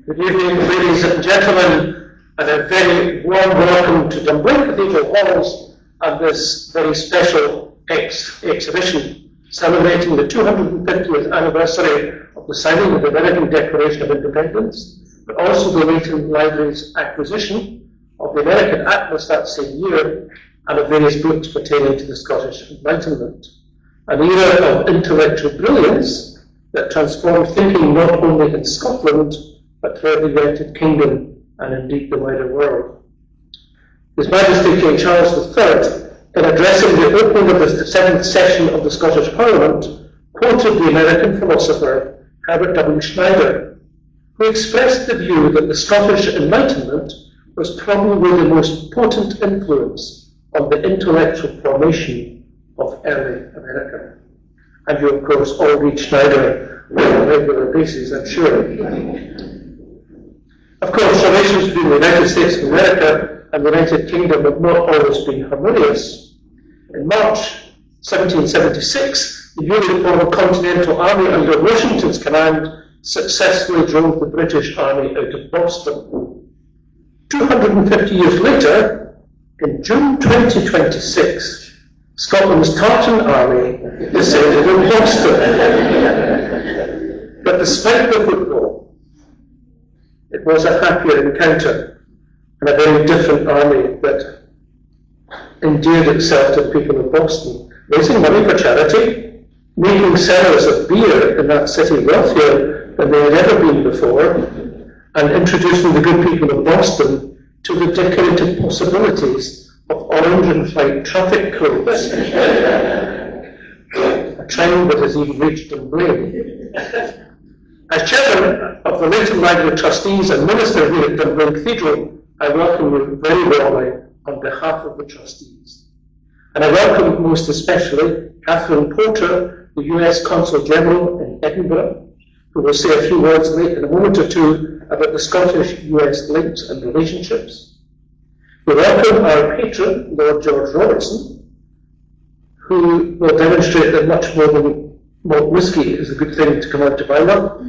Good evening, ladies and gentlemen, and a very warm welcome to Dunblane Cathedral Halls and this very special exhibition celebrating the 250th anniversary of the signing of the American Declaration of Independence, but also the Leighton Library's acquisition of the American Atlas that same year and of various books pertaining to the Scottish Enlightenment. An era of intellectual brilliance that transformed thinking not only in Scotland, but throughout the United Kingdom and indeed the wider world. His Majesty King Charles III, in addressing the opening of the 7th session of the Scottish Parliament, quoted the American philosopher Herbert W. Schneider, who expressed the view that the Scottish Enlightenment was probably the most potent influence on the intellectual formation of early America. And you, of course, all read Schneider on a regular basis, I'm sure. Of course, relations between the United States of America and the United Kingdom have not always been harmonious. In March 1776, the newly formed Continental Army under Washington's command successfully drove the British Army out of Boston. 250 years later, in June 2026, Scotland's Tartan Army descended on Boston. But despite the football, it was a happier encounter and a very different army that endeared itself to the people of Boston, raising money for charity, making sellers of beer in that city wealthier than they had ever been before, and introducing the good people of Boston to the decorative possibilities of orange and white traffic codes, a trend that has even reached Dunblane. As chairman of the Leighton Library Trustees and minister here at Dunblane Cathedral, I welcome you very warmly on behalf of the trustees. And I welcome most especially Catherine Porter, the US Consul General in Edinburgh, who will say a few words in a moment or two about the Scottish-US links and relationships. We welcome our patron, Lord George Robertson, who will demonstrate that much more than malt whisky is a good thing to come out of Ireland,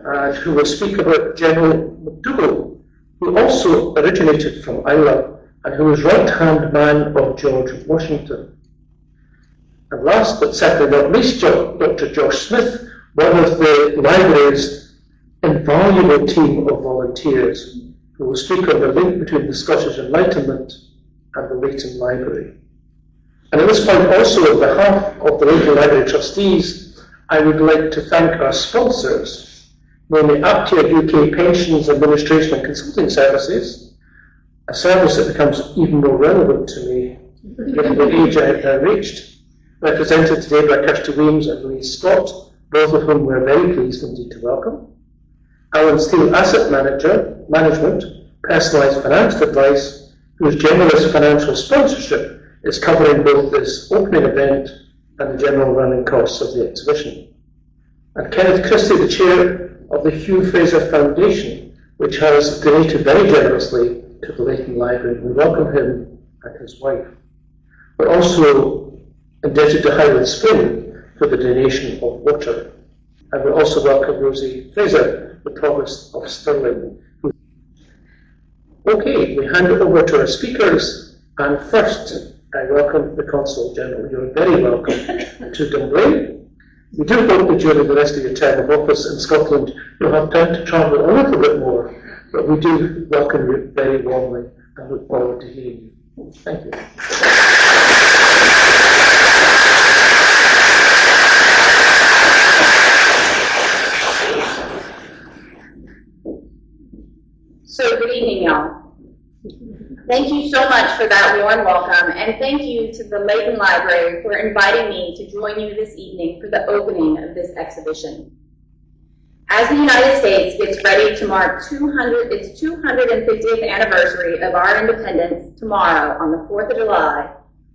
and who will speak about General MacDougall, who also originated from Ireland and who was right-hand man of George Washington. And last but certainly not least, Dr. Josh Smith, one of the library's invaluable team of volunteers, who will speak on the link between the Scottish Enlightenment and the Leighton Library. And at this point also, on behalf of the Leighton Library Trustees, I would like to thank our sponsors, namely Aptia UK Pensions Administration and Consulting Services, a service that becomes even more relevant to me given the age I have now reached, represented today by Kirsty Weems and Louise Scott, both of whom we are very pleased indeed to welcome. Alan Steele Asset Management, personalised finance advice, whose generous financial sponsorship is covering both this opening event and the general running costs of the exhibition. And Kenneth Christie, the chair of the Hugh Fraser Foundation, which has donated very generously to the Leighton Library. We welcome him and his wife. We're also indebted to Highland Spring for the donation of water. And we also welcome Rosie Fraser, the Provost of Stirling. Okay, we hand it over to our speakers, and first I welcome the Consul General. You're very welcome to Dunblane. We do hope that during the rest of your term of office in Scotland you'll have time to travel a little bit more, but we do welcome you very warmly and look forward to hearing you. Thank you. So good evening, y'all. Thank you so much for that warm welcome, and thank you to the Leighton Library for inviting me to join you this evening for the opening of this exhibition. As the United States gets ready to mark its 250th anniversary of our independence tomorrow on the 4th of July,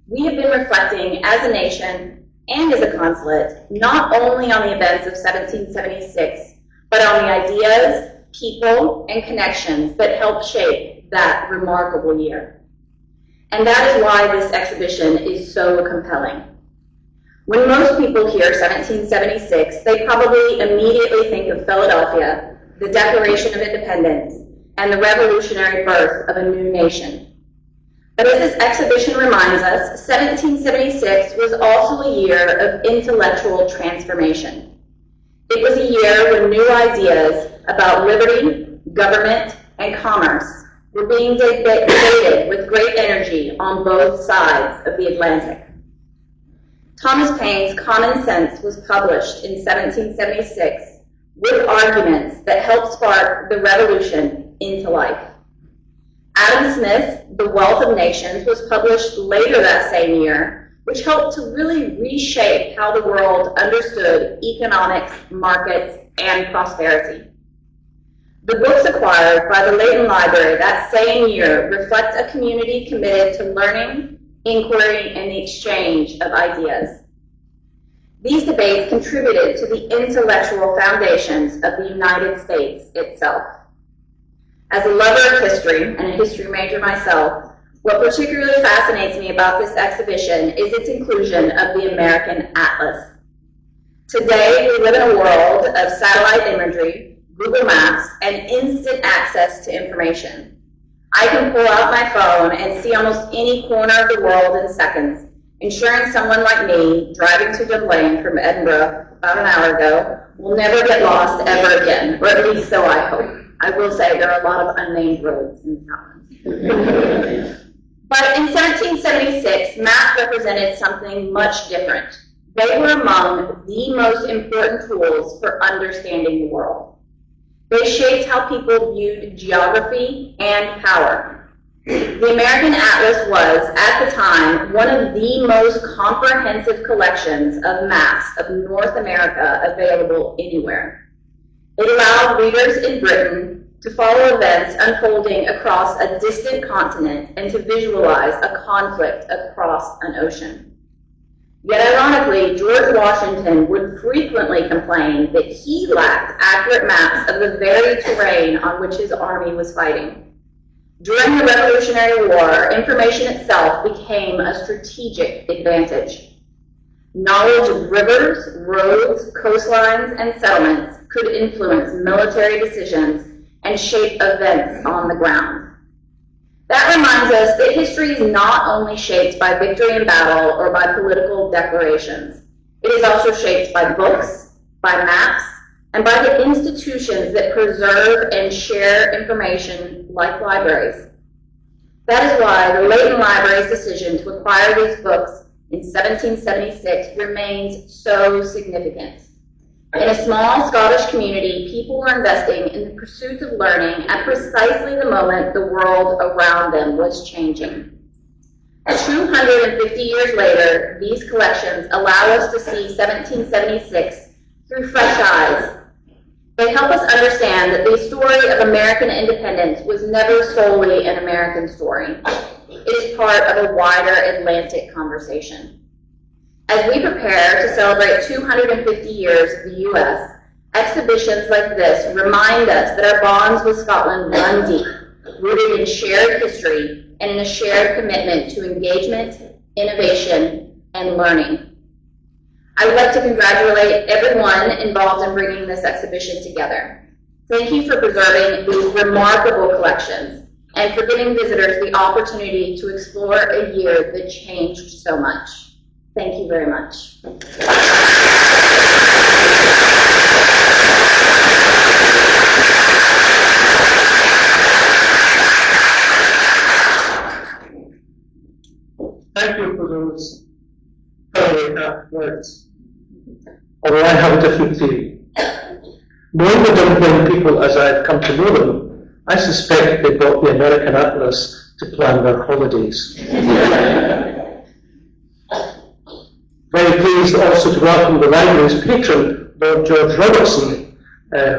we have been reflecting as a nation and as a consulate not only on the events of 1776, but on the ideas, people, and connections that helped shape that remarkable year. And that is why this exhibition is so compelling. When most people hear 1776, they probably immediately think of Philadelphia the Declaration of Independence, and the revolutionary birth of a new nation. But as this exhibition reminds us, 1776 was also a year of intellectual transformation. It was a year when new ideas about liberty, government, and commerce were being debated with great energy on both sides of the Atlantic. Thomas Paine's Common Sense was published in 1776 with arguments that helped spark the revolution into life. Adam Smith's The Wealth of Nations was published later that same year, which helped to really reshape how the world understood economics, markets, and prosperity. The books acquired by the Leighton Library that same year reflect a community committed to learning, inquiry, and the exchange of ideas. These debates contributed to the intellectual foundations of the United States itself. As a lover of history and a history major myself, what particularly fascinates me about this exhibition is its inclusion of the American Atlas. Today, we live in a world of satellite imagery, Google Maps, and instant access to information. I can pull out my phone and see almost any corner of the world in seconds, ensuring someone like me, driving to Dunblane from Edinburgh about an hour ago, will never get lost ever again, or at least so I hope. I will say there are a lot of unnamed roads in Scotland. But in 1776, maps represented something much different. They were among the most important tools for understanding the world. They shaped how people viewed geography and power. The American Atlas was, at the time, one of the most comprehensive collections of maps of North America available anywhere. It allowed readers in Britain to follow events unfolding across a distant continent and to visualize a conflict across an ocean. Yet ironically, George Washington would frequently complain that he lacked accurate maps of the very terrain on which his army was fighting. During the Revolutionary War, information itself became a strategic advantage. Knowledge of rivers, roads, coastlines, and settlements could influence military decisions and shape events on the ground. That reminds us that history is not only shaped by victory in battle or by political declarations. It is also shaped by books, by maps, and by the institutions that preserve and share information like libraries. That is why the Leighton Library's decision to acquire these books in 1776 remains so significant. In a small Scottish community, people were investing in the pursuit of learning at precisely the moment the world around them was changing. 250 years later, these collections allow us to see 1776 through fresh eyes. They help us understand that the story of American independence was never solely an American story. It is part of a wider Atlantic conversation. As we prepare to celebrate 250 years of the U.S., exhibitions like this remind us that our bonds with Scotland run deep, rooted in shared history and in a shared commitment to engagement, innovation, and learning. I would like to congratulate everyone involved in bringing this exhibition together. Thank you for preserving these remarkable collections and for giving visitors the opportunity to explore a year that changed so much. Thank you very much. Thank you for those very apt words. Although I have a different theory. Knowing the Dunblane people as I've come to know them, I suspect they bought the American Atlas to plan their holidays. Very pleased also to welcome the library's patron, Lord George Robertson,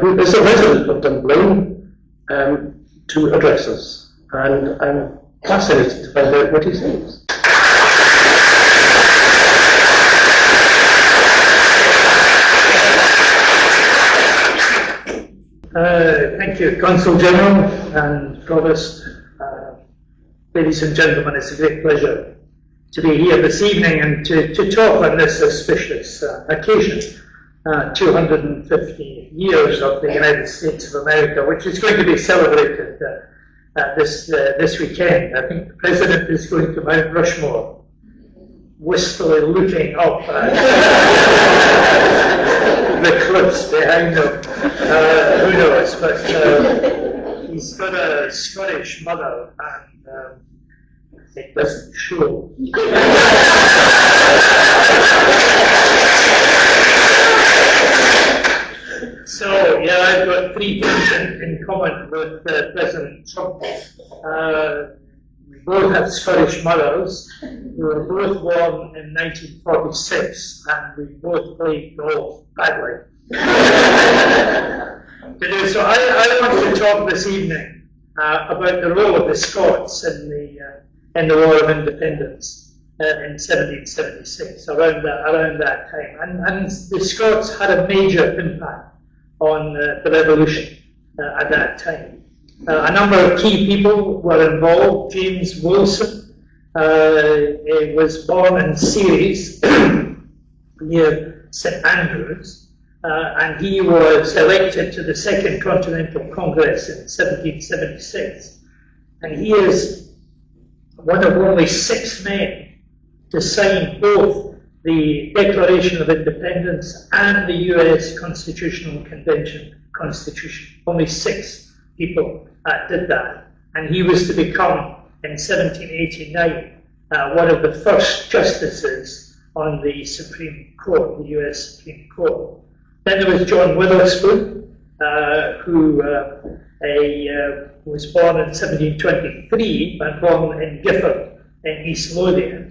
who is a resident of Dunblane, to address us. And I'm fascinated to find out what he thinks. Thank you, Consul General and Provost. Ladies and gentlemen, it's a great pleasure to be here this evening and to talk on this auspicious occasion. 250 years of the United States of America, which is going to be celebrated this weekend. I think the President is going to Mount Rushmore, wistfully looking up at the cliffs behind him. Who knows? But he's got a Scottish mother, and it doesn't show. So, yeah, I've got 3 things in common with President Trump. We both have Scottish mothers. We were both born in 1946, and we both played golf badly. So I want to talk this evening about the role of the Scots in the War of Independence in 1776, around that time. And the Scots had a major impact on the revolution at that time. A number of key people were involved. James Wilson was born in Ceres near St Andrews, and he was elected to the Second Continental Congress in 1776. And he is one of only 6 men to sign both the Declaration of Independence and the US Constitutional Convention Constitution. Only 6 people did that. And he was to become, in 1789, one of the first justices on the Supreme Court, the US Supreme Court. Then there was John Witherspoon, who was born in 1723 and born in Gifford in East Lothian.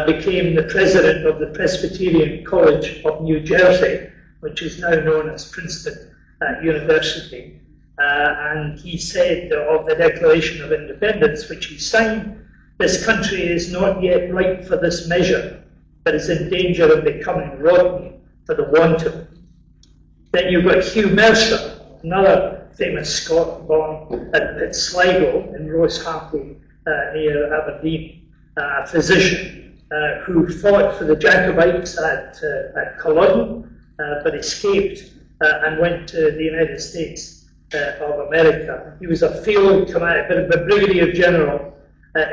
Became the president of the Presbyterian College of New Jersey, which is now known as Princeton University. And he said of the Declaration of Independence, which he signed, "This country is not yet ripe for this measure, but is in danger of becoming rotten for the want of it." Then you've got Hugh Mercer, another famous Scot born at Sligo in Rosehampton near Aberdeen, a physician who fought for the Jacobites at Culloden, but escaped and went to the United States of America. He was a field commander, a brigadier general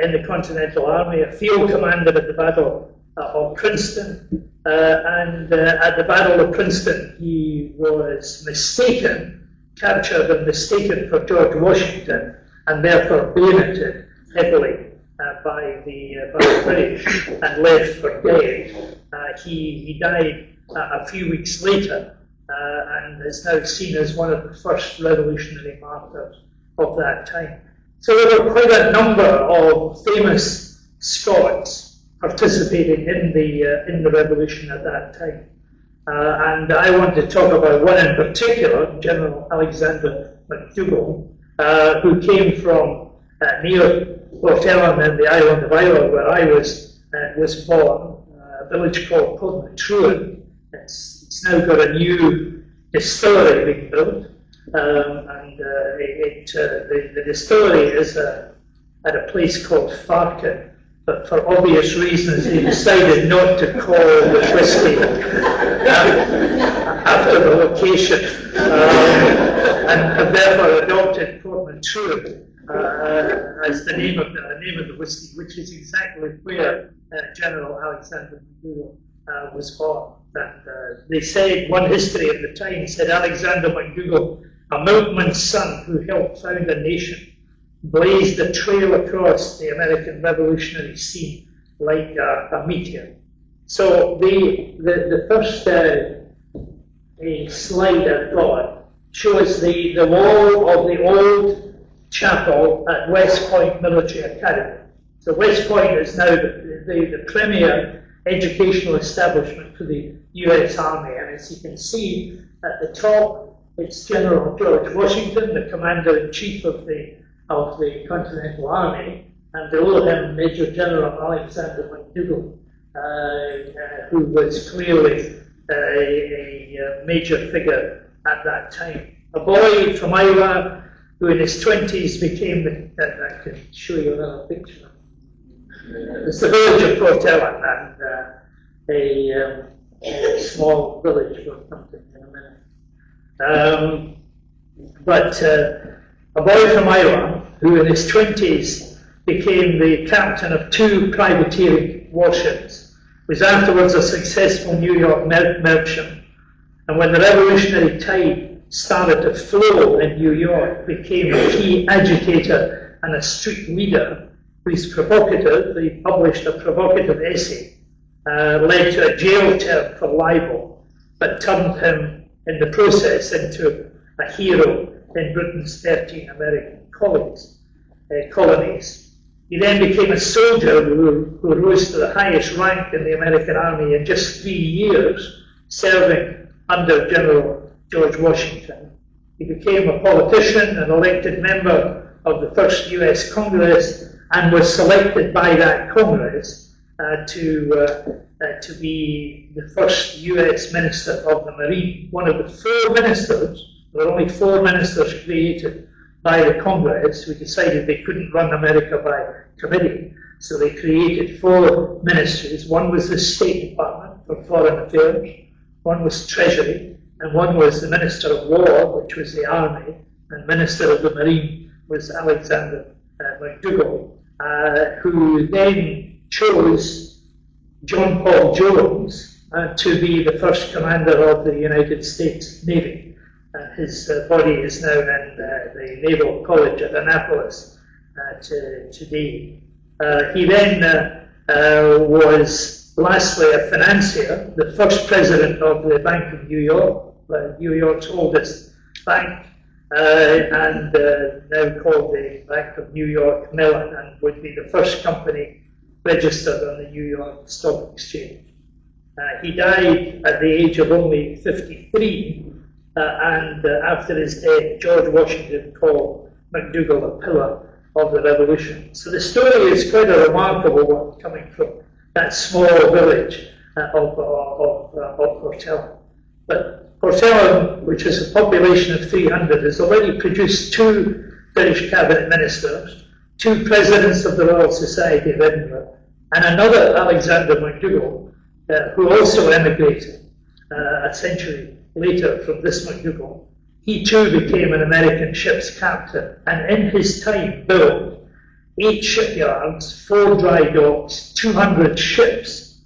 in the Continental Army, a field commander at the Battle of Princeton, and at the Battle of Princeton he was captured and mistaken for George Washington, and therefore bayoneted heavily by the British and left for dead. He died a few weeks later and is now seen as one of the first revolutionary martyrs of that time. So there were quite a number of famous Scots participating in the revolution at that time. And I want to talk about one in particular, General Alexander MacDougall, who came from near Port Ellen in the island of Ireland, where I was born, a village called Portmantruan. It's now got a new distillery being built, and the distillery is at a place called Farkin, but for obvious reasons they decided not to call the whiskey after the location, and therefore adopted Portmantruan as the name of the whiskey, which is exactly where General Alexander MacDougall was born. And they said, one history at the time said, Alexander MacDougall, a milkman's son who helped found a nation, blazed a trail across the American revolutionary scene like a meteor. So the first slide I've got shows the wall of the old chapel at West Point Military Academy. So West Point is now the premier educational establishment for the US Army, and as you can see at the top, it's General George Washington, the Commander-in-Chief of the Continental Army, and below him Major General Alexander MacDougall, who was clearly a major figure at that time. A boy from Iowa who in his 20s became I can show you another picture. It's the village of Port Ellen, and small village we'll come to in a minute. But a boy from Iowa, who in his 20s became the captain of 2 privateering warships, was afterwards a successful New York merchant, and when the revolutionary tide started to flow in New York, became a key agitator and a street leader who's provocative. He published a provocative essay, led to a jail term for libel, but turned him in the process into a hero in Britain's 13 American colonies. He then became a soldier who rose to the highest rank in the American Army in just 3 years, serving under General George Washington. He became a politician, an elected member of the first US Congress, and was selected by that Congress to be the first US Minister of the Marine. One of the 4 ministers, there were only 4 ministers created by the Congress who decided they couldn't run America by committee. So they created 4 ministries. One was the State Department for Foreign Affairs, one was Treasury, and one was the Minister of War, which was the Army, and Minister of the Marine was Alexander McDougall, who then chose John Paul Jones to be the first commander of the United States Navy. His body is now in the Naval College at Annapolis today. He then was lastly a financier, the first president of the Bank of New York, New York's oldest bank, and now called the Bank of New York Mellon, and would be the first company registered on the New York Stock Exchange. He died at the age of only 53, and after his death, George Washington called McDougall a pillar of the Revolution. So the story is quite a remarkable one, coming from that small village of Portela. But Portela, which has a population of 300, has already produced 2 British cabinet ministers, 2 presidents of the Royal Society of Edinburgh, and another Alexander McDougall, who also emigrated a century later from this McDougall. He too became an American ship's captain, and in his time built 8 shipyards, 4 dry docks, 200 ships.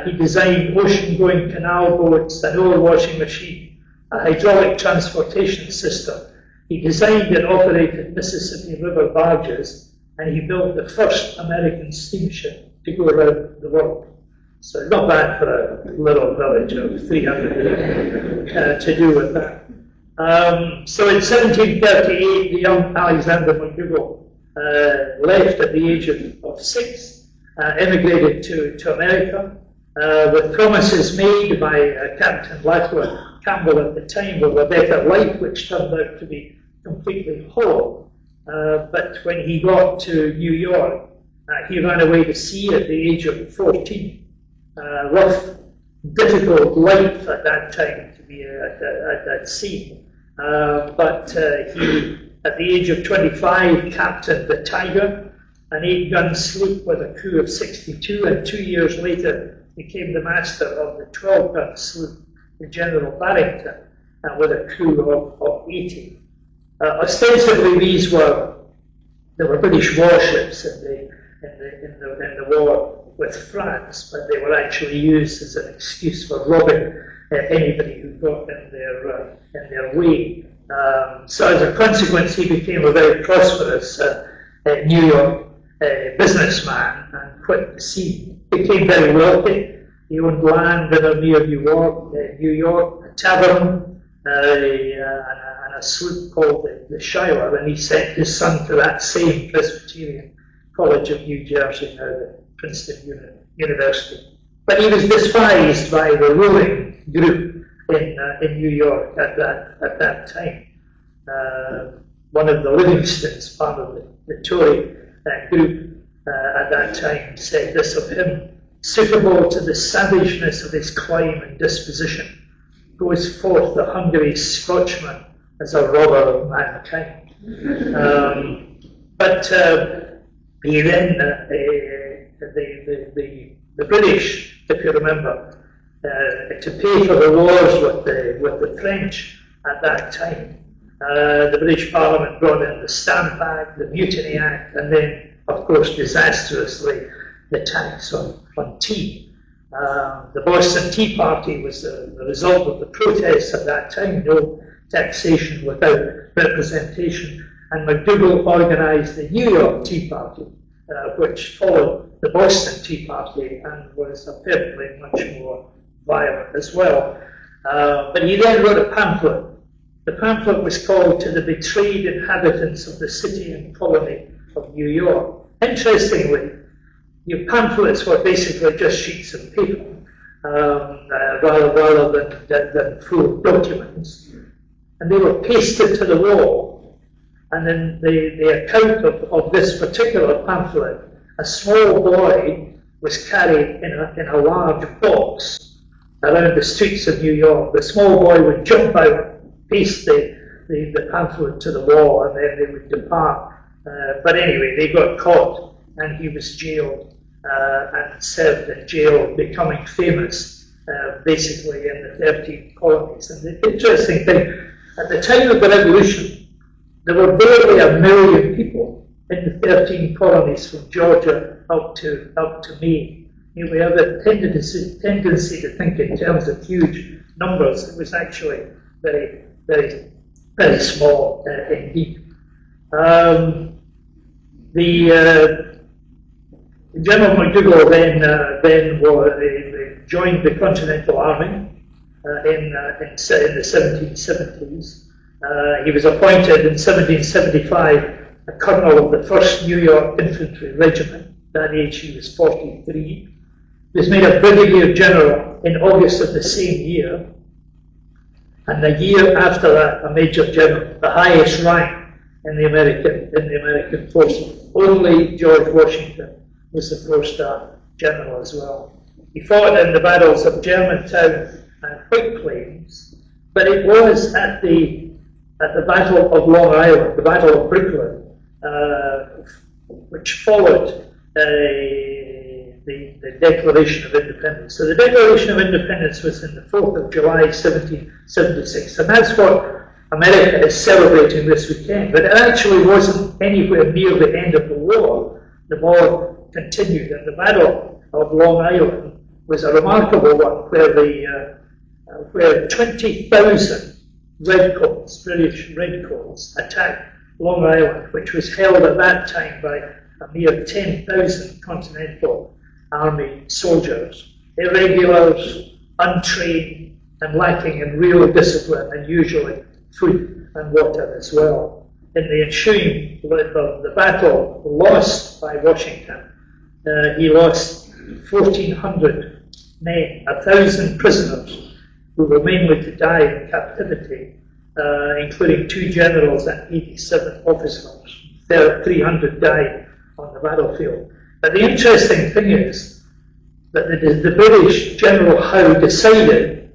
He designed ocean-going canal boats, an oil washing machine, a hydraulic transportation system. He designed and operated Mississippi River barges, and he built the first American steamship to go around the world. So not bad for a little village of 300 to do with that. So in 1738, the young Alexander McDougall left at the age of 6, emigrated to America, with promises made by Captain Lachlan Campbell at the time of a better life, which turned out to be completely hollow. But when he got to New York, he ran away to sea at the age of 14. Rough, difficult life at that time to be at sea. But he, at the age of 25, captained the Tiger, an 8-gun sloop with a crew of 62, and 2 years later became the master of the 12-gun sloop, the General Barrington, with a crew of 80. Ostensibly, there were British warships in the war with France, but they were actually used as an excuse for robbing anybody who got in their way. So as a consequence, he became a very prosperous New York businessman and quit the sea. Became very wealthy. He owned land near New York, a tavern, and a sloop called the Shiloh, and he sent his son to that same Presbyterian College of New Jersey, now the Princeton University. But he was despised by the ruling group in New York at that time. One of the Livingstons, part of the Tory group at that time, said this of him: suitable to the savageness of his clime and disposition, goes forth the hungry Scotchman as a robber of mankind. But he then, the British, if you remember, to pay for the wars with the French at that time. The British Parliament brought in the Stamp Act, the Mutiny Act, and then, of course, disastrously, the tax on tea. The Boston Tea Party was the result of the protests at that time, no taxation without representation, and MacDougall organised the New York Tea Party, which followed the Boston Tea Party and was apparently much more violent as well. But he then wrote a pamphlet. The pamphlet was called "To the Betrayed Inhabitants of the City and Colony of New York." Interestingly, your pamphlets were basically just sheets of paper, rather than full documents, and they were pasted to the wall. And in the account of this particular pamphlet, a small boy was carried in a large box around the streets of New York. The small boy would jump out, paste the pamphlet to the wall, and then they would depart. But anyway, they got caught, and he was jailed and served in jail, becoming famous basically in the 13 colonies. And the interesting thing, at the time of the Revolution, there were barely 1 million people in the 13 colonies from Georgia up to Maine. You know, we have a tendency to think in terms of huge numbers. It was actually very, very, very small indeed. General MacDougall then joined the Continental Army in the 1770s. He was appointed in 1775 a colonel of the 1st New York Infantry Regiment. At that age he was 43. He was made a brigadier general in August of the same year, and the year after that a major general, the highest rank in the American forces. Only George Washington was the 4-star general as well. He fought in the battles of Germantown and White Plains, but it was at the Battle of Long Island, the Battle of Brooklyn, which followed the Declaration of Independence. So the Declaration of Independence was on the 4th of July 1776, and that's what America is celebrating this weekend. But it actually wasn't anywhere near the end of the war. The war continued, and the Battle of Long Island was a remarkable one where 20,000 redcoats, British redcoats, attacked Long Island, which was held at that time by a mere 10,000 Continental Army soldiers, irregulars, untrained, and lacking in real discipline, and usually food and water as well. In the ensuing the battle lost by Washington, he lost 1,400 men, 1,000 prisoners, who were mainly to die in captivity, including 2 generals and 87 officers. 300 died on the battlefield. But the interesting thing is that the British General Howe decided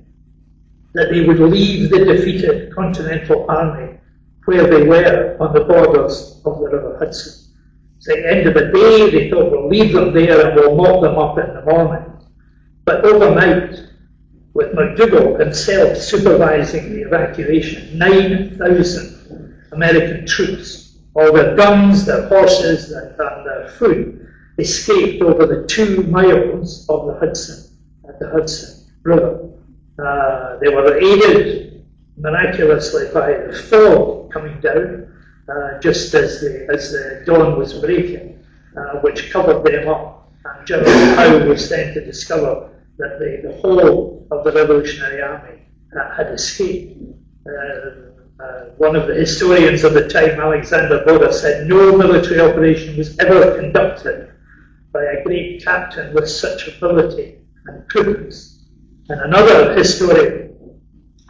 that they would leave the defeated Continental Army where they were on the borders of the River Hudson. So at the end of the day, they thought, we'll leave them there and we'll mop them up in the morning. But overnight, with MacDougall himself supervising the evacuation, 9,000 American troops, all their guns, their horses, and their food, escaped over the 2 miles of the Hudson River. They were aided miraculously by the fog coming down just as the dawn was breaking, which covered them up. And General Howe was then to discover that the whole of the Revolutionary Army had escaped. One of the historians of the time, Alexander Boda, said no military operation was ever conducted by a great captain with such ability and prudence. And another historian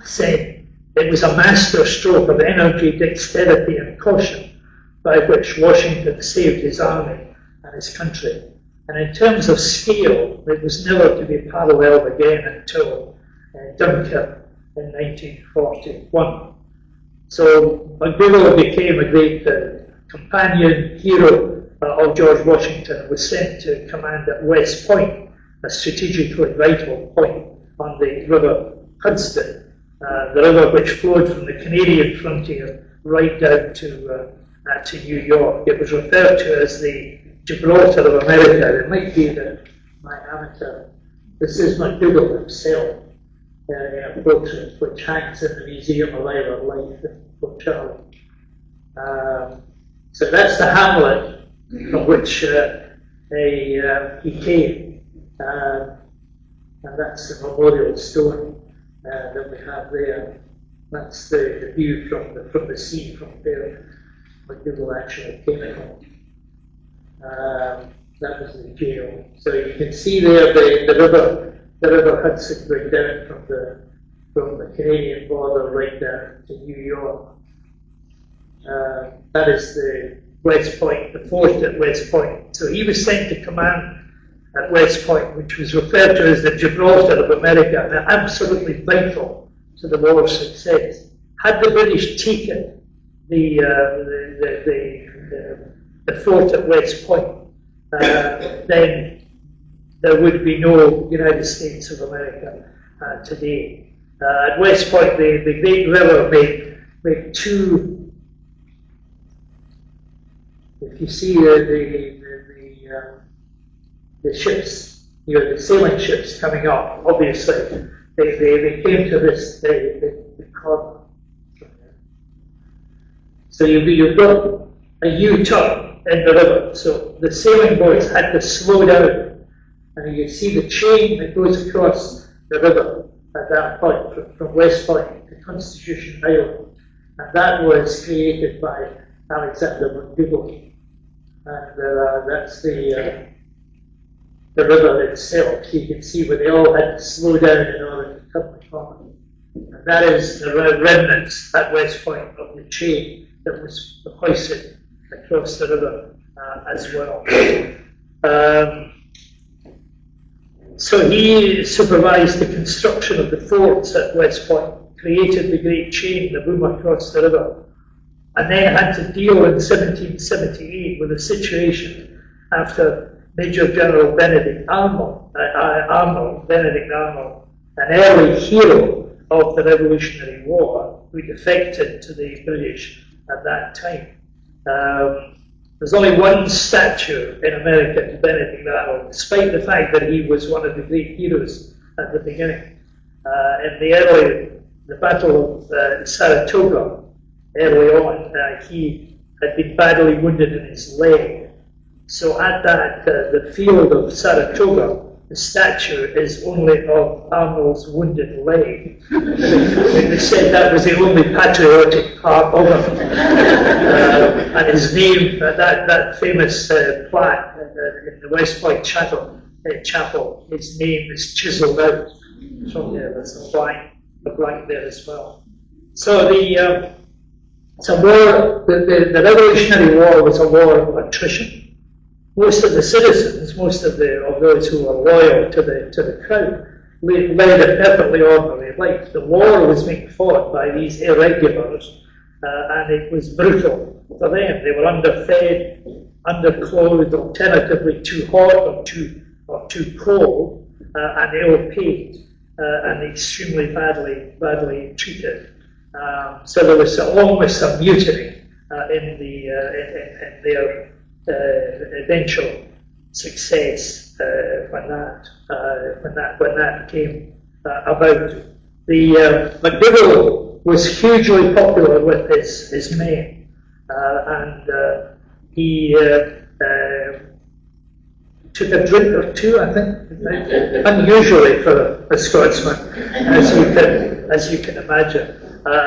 said it was a master stroke of energy, dexterity, and caution by which Washington saved his army and his country. And in terms of scale, it was never to be paralleled again until Dunkirk in 1941. So MacDougall became a great companion, hero of George Washington, and was sent to command at West Point, a strategically vital point on the River Hudson, the river which flowed from the Canadian frontier right down to New York. It was referred to as the Gibraltar of America. It might be that my amateur. This is MacDougall himself in a portrait which hangs in the Museum of Irish Life in Port Charlie. So that's the hamlet from which he came, and that's the memorial stone that we have there. That's the view from the sea from where MacDougall actually came from. That was the jail. So you can see there the river Hudson going down from the Canadian border right down to New York. That is the West Point, the fort at West Point. So he was sent to command at West Point, which was referred to as the Gibraltar of America, and absolutely vital to the war's success. Had the British taken the fort at West Point, then there would be no United States of America today. At West Point, the Great River made two. If you see the ships, the sailing ships coming up, obviously they came to this the corner. So you've got a U-turn in the river. So the sailing boats had to slow down, and you see the chain that goes across the river at that point from West Point to Constitution Island, and that was created by Alexander MacDougall. And that's the river itself. So you can see where they all had to slow down in order to cut the corner. And that is the remnants at West Point of the chain that was hoisted across the river as well. So he supervised the construction of the forts at West Point, created the great chain, the boom across the river, and then had to deal in 1778 with a situation after Major General Benedict Arnold, an early hero of the Revolutionary War, who defected to the British at that time. There's only one statue in America to Benedict Arnold, despite the fact that he was one of the great heroes at the beginning. In the Battle of Saratoga, early on, he had been badly wounded in his leg. So at the field of Saratoga, the statue is only of Arnold's wounded leg. They said that was the only patriotic part of him. And his name, that famous plaque in the West Point Chapel, his name is chiseled out from there. There's a blank there as well. So the Revolutionary War was a war of attrition. Most of the citizens, most of those who were loyal to the crown, led a perfectly ordinary life. The war was being fought by these irregulars, and it was brutal for them. They were underfed, underclothed, alternatively too hot or too cold, and ill-paid, and extremely badly treated. So there was almost a mutiny in their eventual success when that came about. MacDougall was hugely popular with his men, and he took a drink or two, I think, unusually for a Scotsman, as you can imagine,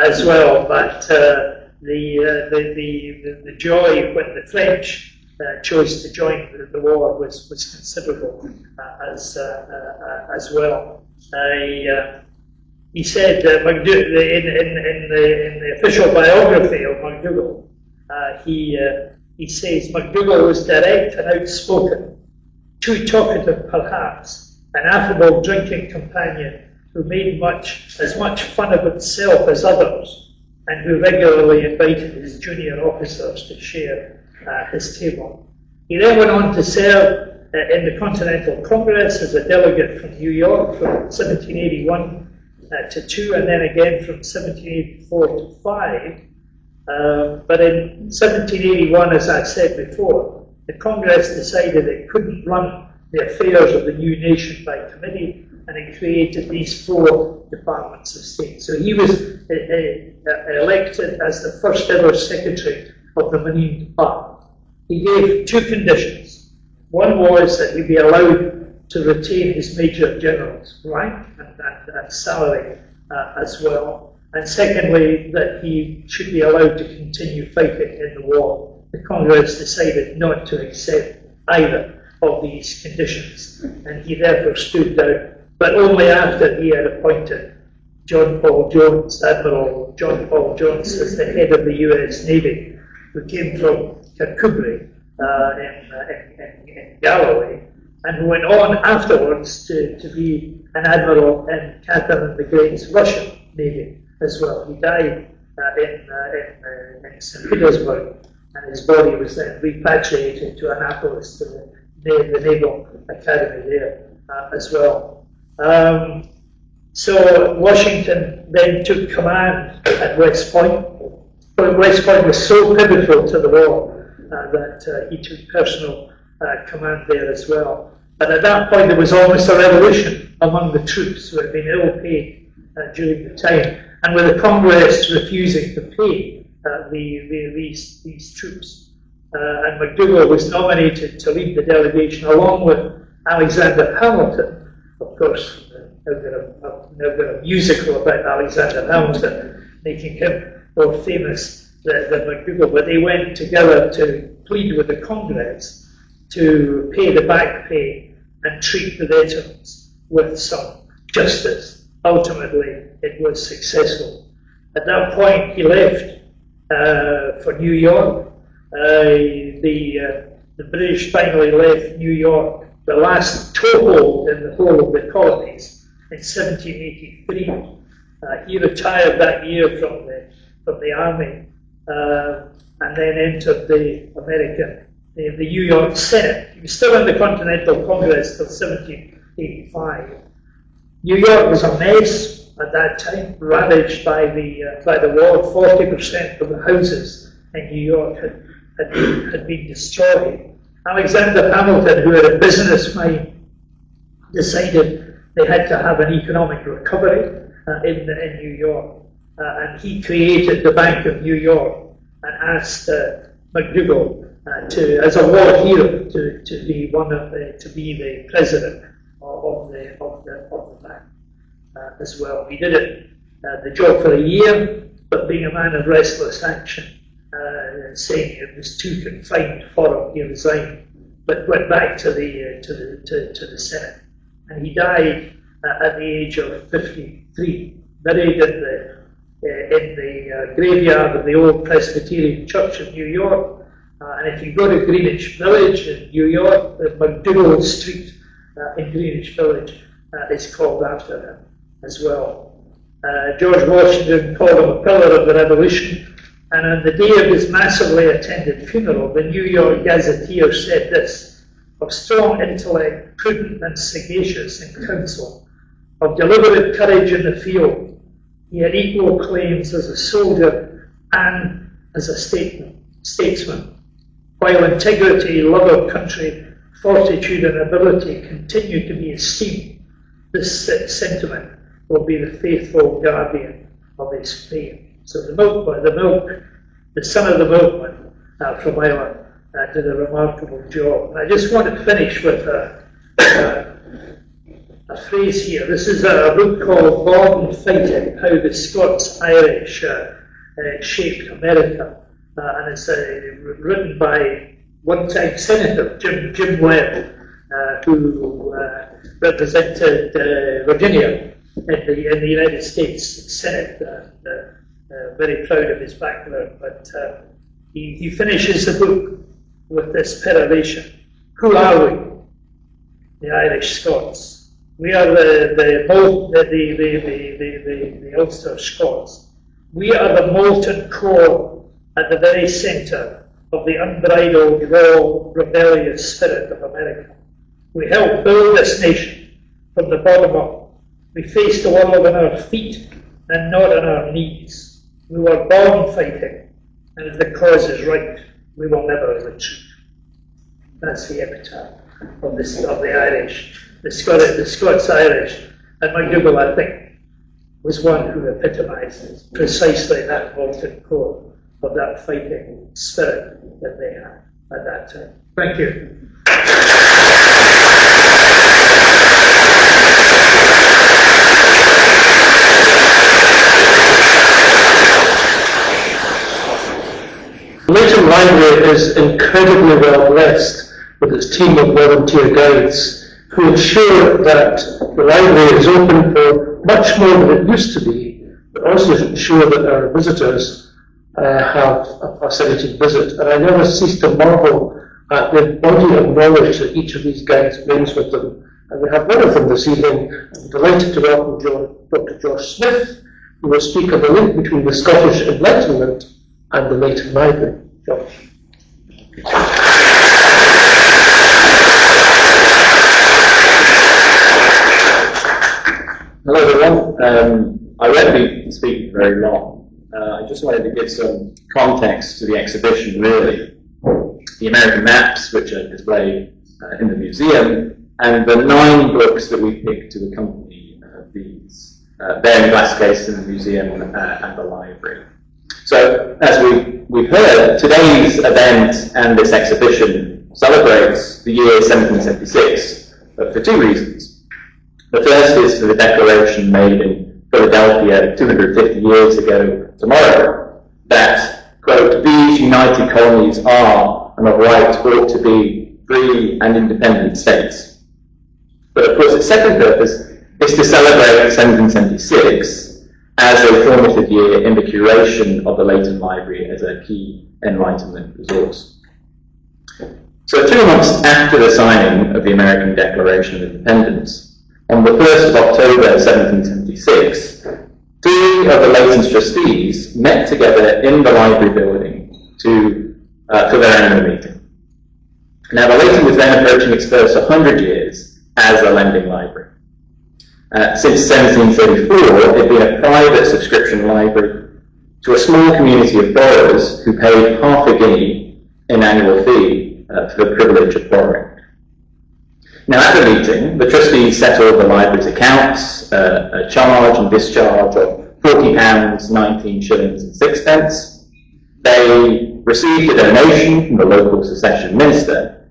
as well. But the joy when the French chose to join the war was considerable as well. He said in the official biography of MacDougall, he says MacDougall was direct and outspoken, too talkative perhaps, an affable drinking companion who made as much fun of himself as others, and who regularly invited his junior officers to share his table. He then went on to serve in the Continental Congress as a delegate from New York from 1781 to 2, and then again from 1784 to 5. But in 1781, as I said before, the Congress decided it couldn't run the affairs of the new nation by committee, and it created these 4 departments of state. So he was elected as the first ever secretary of the Marine Department. He gave 2 conditions. One was that he be allowed to retain his major general's rank and salary as well. And secondly, that he should be allowed to continue fighting in the war. The Congress decided not to accept either of these conditions, and he therefore stood down, but only after he had appointed John Paul Jones, Admiral John Paul Jones, as the head of the US Navy, who came from Kirkcudbright in Galloway, and who went on afterwards to be an admiral in Catherine the Great's Russian Navy as well. He died in St. Petersburg, and his body was then repatriated to Annapolis, to the Naval Academy there as well. So Washington then took command at West Point. But West Point was so pivotal to the war that he took personal command there as well. But at that point there was almost a revolution among the troops who had been ill paid during the time, and with the Congress refusing to pay these troops. And MacDougall was nominated to lead the delegation along with Alexander Hamilton. Of course, now got a musical about Alexander Hamilton, making him more famous than MacDougall. But they went together to plead with the Congress to pay the back pay and treat the veterans with some justice. Ultimately, it was successful. At that point, he left for New York. The British finally left New York, the last toehold in the whole of the colonies, in 1783. He retired that year from the army and then entered the New York Senate. He was still in the Continental Congress till 1785. New York was a mess at that time, ravaged by the war. 40% of the houses in New York had been destroyed. Alexander Hamilton, who had a business mind, decided they had to have an economic recovery in New York, and he created the Bank of New York and asked MacDougall as a war hero, to be the president of the bank as well. He did the job for a year, but being a man of restless action, saying it was too confined for him, he resigned, but went back to the Senate, and he died at the age of 53, buried in the graveyard of the old Presbyterian Church of New York. And if you go to Greenwich Village in New York, the MacDougall Street in Greenwich Village is called after him as well. George Washington called him a pillar of the Revolution, and on the day of his massively attended funeral, the New York Gazetteer said this: "Of strong intellect, prudent and sagacious in council, of deliberate courage in the field, he had equal claims as a soldier and as a statesman. While integrity, love of country, fortitude and ability continue to be esteemed, this sentiment will be the faithful guardian of his fame." So the son of the milkman from Ireland did a remarkable job. And I just want to finish with a phrase here. This is a book called Born and Fighting: How the Scots-Irish Shaped America. And it's written by one-time Senator Jim Webb, who represented Virginia in the United States Senate. Very proud of his background, but he finishes the book with this peroration: "Who are we? The Irish Scots. We are the Ulster Scots. We are the molten core at the very centre of the unbridled, raw, rebellious spirit of America. We helped build this nation from the bottom up. We faced the world on our feet and not on our knees. We were born fighting, and if the cause is right, we will never retreat. That's the epitaph of the Irish, the Scots-Irish. And MacDougall, I think, was one who epitomises precisely that molten core of that fighting spirit that they had at that time. Thank you. Leighton Library is incredibly well blessed with its team of volunteer guides who ensure that the library is open for much more than it used to be, but also ensure that our visitors have a fascinating visit. And I never cease to marvel at the body of knowledge that each of these guides brings with them. And we have one of them this evening. I'm delighted to welcome Dr. Josh Smith, who will speak of the link between the Scottish Enlightenment and the Leighton Library. Josh. Hello everyone. I won't be speaking very long. I just wanted to give some context to the exhibition, really. The American maps, which are displayed in the museum, and the 9 books that we picked to accompany these. They're in glass case in the museum and the library. So, as we've heard, today's event and this exhibition celebrates the year 1776 for 2 reasons. The first is for the declaration made in Philadelphia 250 years ago tomorrow that, quote, these united colonies are and of right ought to be free and independent states. But of course its second purpose is to celebrate 1776 as a formative year in the curation of the Leighton Library as a key Enlightenment resource. So 2 months after the signing of the American Declaration of Independence, on the 1st of October 1776, 3 of the Leighton's trustees met together in the library building for their annual meeting. Now the Leighton was then approaching its first 100 years as a lending library. Since 1734, it had been a private subscription library to a small community of borrowers who paid half a guinea in annual fee for the privilege of borrowing. Now at the meeting, the trustees settled the library's accounts, a charge and discharge of £40, 19 shillings and 6 pence. They received a donation from the local secession minister,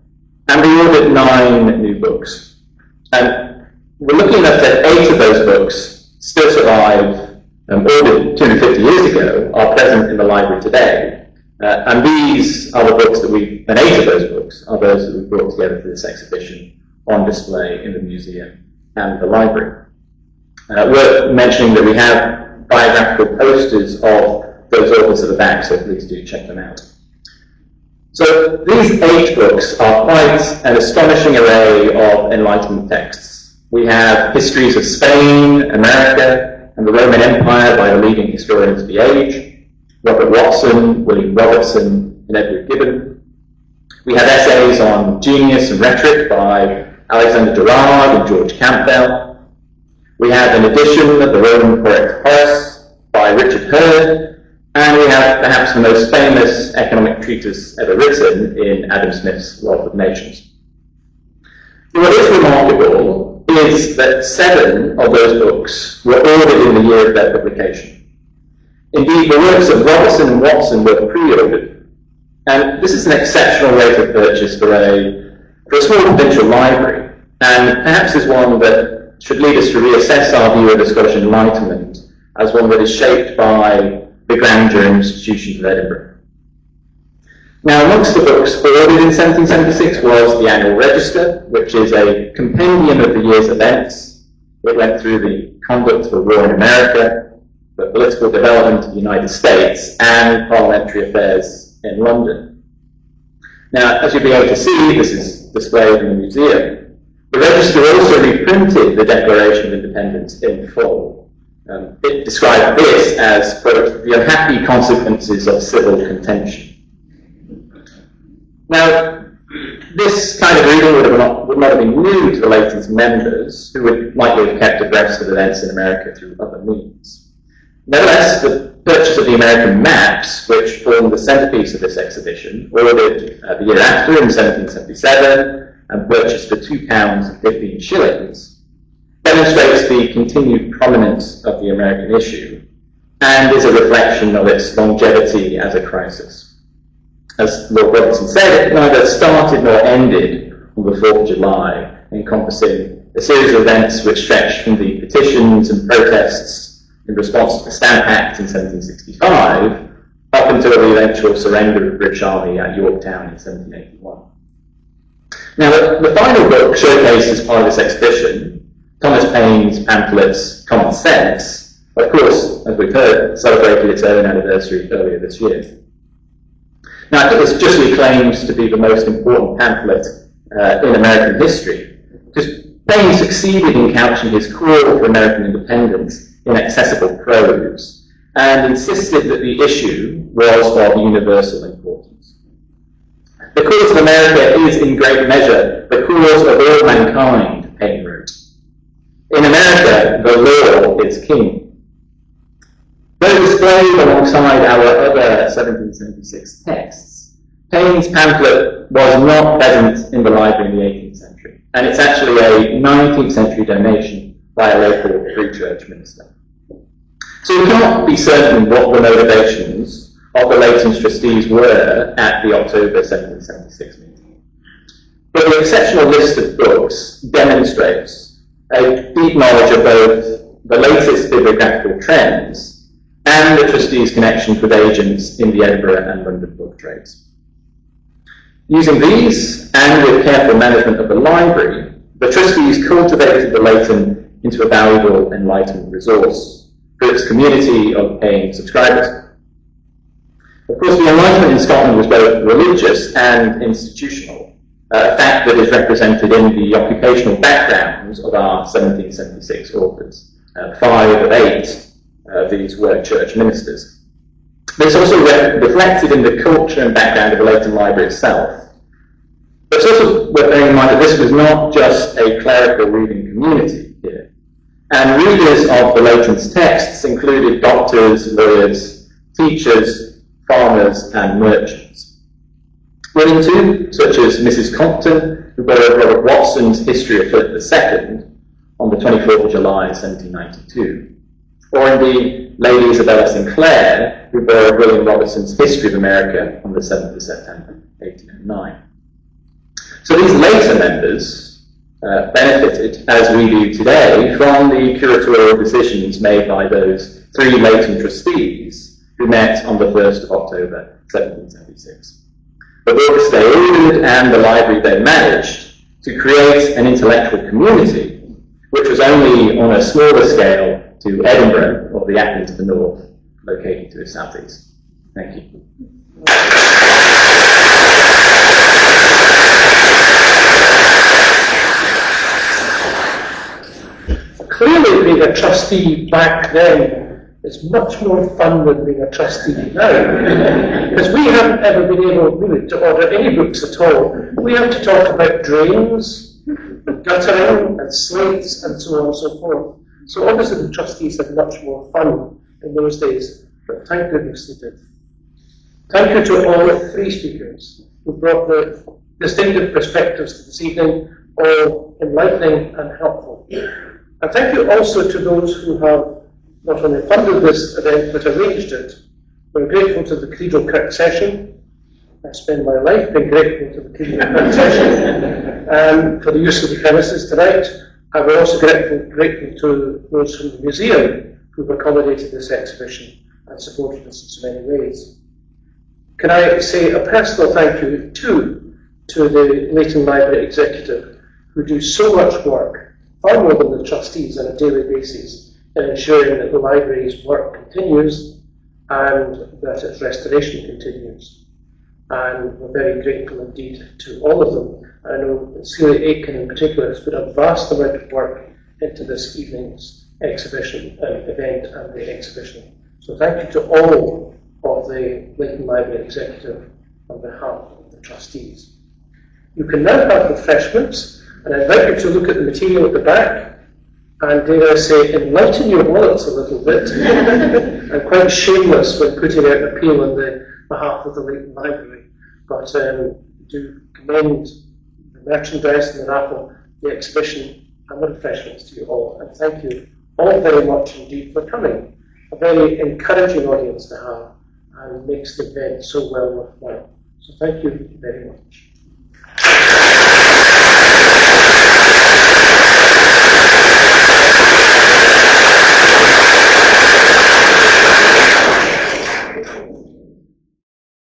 and they ordered 9 new books. We're lucky enough that 8 of those books still survive, ordered 250 years ago, are present in the library today. And these are the books that and 8 of those books are those that we brought together for this exhibition on display in the museum and the library. Worth mentioning that we have biographical posters of those authors at the back, so please do check them out. So these 8 books are quite an astonishing array of Enlightenment texts. We have histories of Spain, America, and the Roman Empire by the leading historians of the age, Robert Watson, William Robertson, and Edward Gibbon. We have essays on genius and rhetoric by Alexander Gerard and George Campbell. We have an edition of the Roman poet Horace by Richard Hurd, and we have perhaps the most famous economic treatise ever written in Adam Smith's Wealth of Nations. What is remarkable is that 7 of those books were ordered in the year of their publication. Indeed, the works of Robertson and Watson were pre-ordered, and this is an exceptional rate of purchase for a small provincial library, and perhaps is one that should lead us to reassess our view of the Scottish Enlightenment as one that is shaped by the grandeur and institutions of Edinburgh. Now, amongst the books ordered in 1776 was the Annual Register, which is a compendium of the year's events. It went through the conduct of the war in America, the political development of the United States, and parliamentary affairs in London. Now, as you'll be able to see, this is displayed in the museum. The Register also reprinted the Declaration of Independence in full. It described this as, quote, the unhappy consequences of civil contention. Now, This kind of reading would not have been new to the Leighton's members, who would likely have kept abreast of events in America through other means. Nevertheless, the purchase of the American maps, which formed the centrepiece of this exhibition, ordered the year after in 1777 and purchased for £2.15, demonstrates the continued prominence of the American issue and is a reflection of its longevity as a crisis. As Lord Robertson said, it neither started nor ended on the 4th of July, encompassing a series of events which stretched from the petitions and protests in response to the Stamp Act in 1765 up until the eventual surrender of the British Army at Yorktown in 1781. Now, the final book showcased as part of this exhibition, Thomas Paine's pamphlets Common Sense, of course, as we've heard, celebrated its own anniversary earlier this year. Now, I think it's justly claimed to be the most important pamphlet in American history, because Paine succeeded in couching his call for American independence in accessible prose, and insisted that the issue was of universal importance. The cause of America is in great measure the cause of all mankind, Paine wrote. In America, the law is king. Though displayed alongside our other 1776 texts, Paine's pamphlet was not present in the library in the 18th century, and it's actually a 19th century donation by a local Free Church minister. So we cannot be certain what the motivations of the Leighton Trustees were at the October 1776 meeting. But the exceptional list of books demonstrates a deep knowledge of both the latest bibliographical trends and the Trustees' connections with agents in the Edinburgh and London book trades. Using these, and with careful management of the library, the Trustees cultivated the Leighton into a valuable Enlightenment resource for its community of paying subscribers. Of course, the Enlightenment in Scotland was both religious and institutional, a fact that is represented in the occupational backgrounds of our 1776 authors. 5 of 8 of these were church ministers. But it's also reflected in the culture and background of the Leighton Library itself. But it's also worth bearing in mind that this was not just a clerical reading community here. And readers of the Leighton's texts included doctors, lawyers, teachers, farmers, and merchants. Women too, such as Mrs. Compton, who borrowed Robert Watson's History of Philip II on the 24th of July, 1792. Or indeed, Lady Isabella Sinclair, who borrowed William Robertson's History of America on the 7th of September, 1809. So these later members benefited, as we do today, from the curatorial decisions made by those 3 Leighton trustees who met on the 1st of October, 1776. The books they ordered and the library they managed to create an intellectual community which was only on a smaller scale to Edinburgh, or the Appin to the north, located to the southeast. Thank you. Clearly, being a trustee back then is much more fun than being a trustee now. Because we haven't ever been able really to order any books at all. We have to talk about drains, guttering, and slates, and so on and so forth. So obviously the trustees had much more fun in those days, but thank goodness they did. Thank you to all 3 speakers who brought the distinctive perspectives to this evening, all enlightening and helpful. And thank you also to those who have not only funded this event, but arranged it. We're grateful to the Cathedral Kirk Session. I spend my life being grateful to the Cathedral Kirk Session for the use of the premises tonight. And we're also grateful to those from the museum who've accommodated this exhibition and supported us in so many ways. Can I say a personal thank you too to the Leighton Library Executive, who do so much work, far more than the trustees, on a daily basis in ensuring that the library's work continues and that its restoration continues. And we're very grateful indeed to all of them. I know Celia Aitken in particular has put a vast amount of work into this evening's exhibition event and the exhibition. So thank you to all of the Leighton Library Executive on behalf of the trustees. You can now have refreshments, and I invite you to look at the material at the back, and dare I say, enlighten your wallets a little bit. I'm quite shameless when putting out an appeal on the behalf of the Leighton Library, but do commend the merchandise and the raffle, the exhibition, and the refreshments to you all. And thank you all very much indeed for coming. A very encouraging audience to have, and makes the event so well worthwhile. So thank you very much.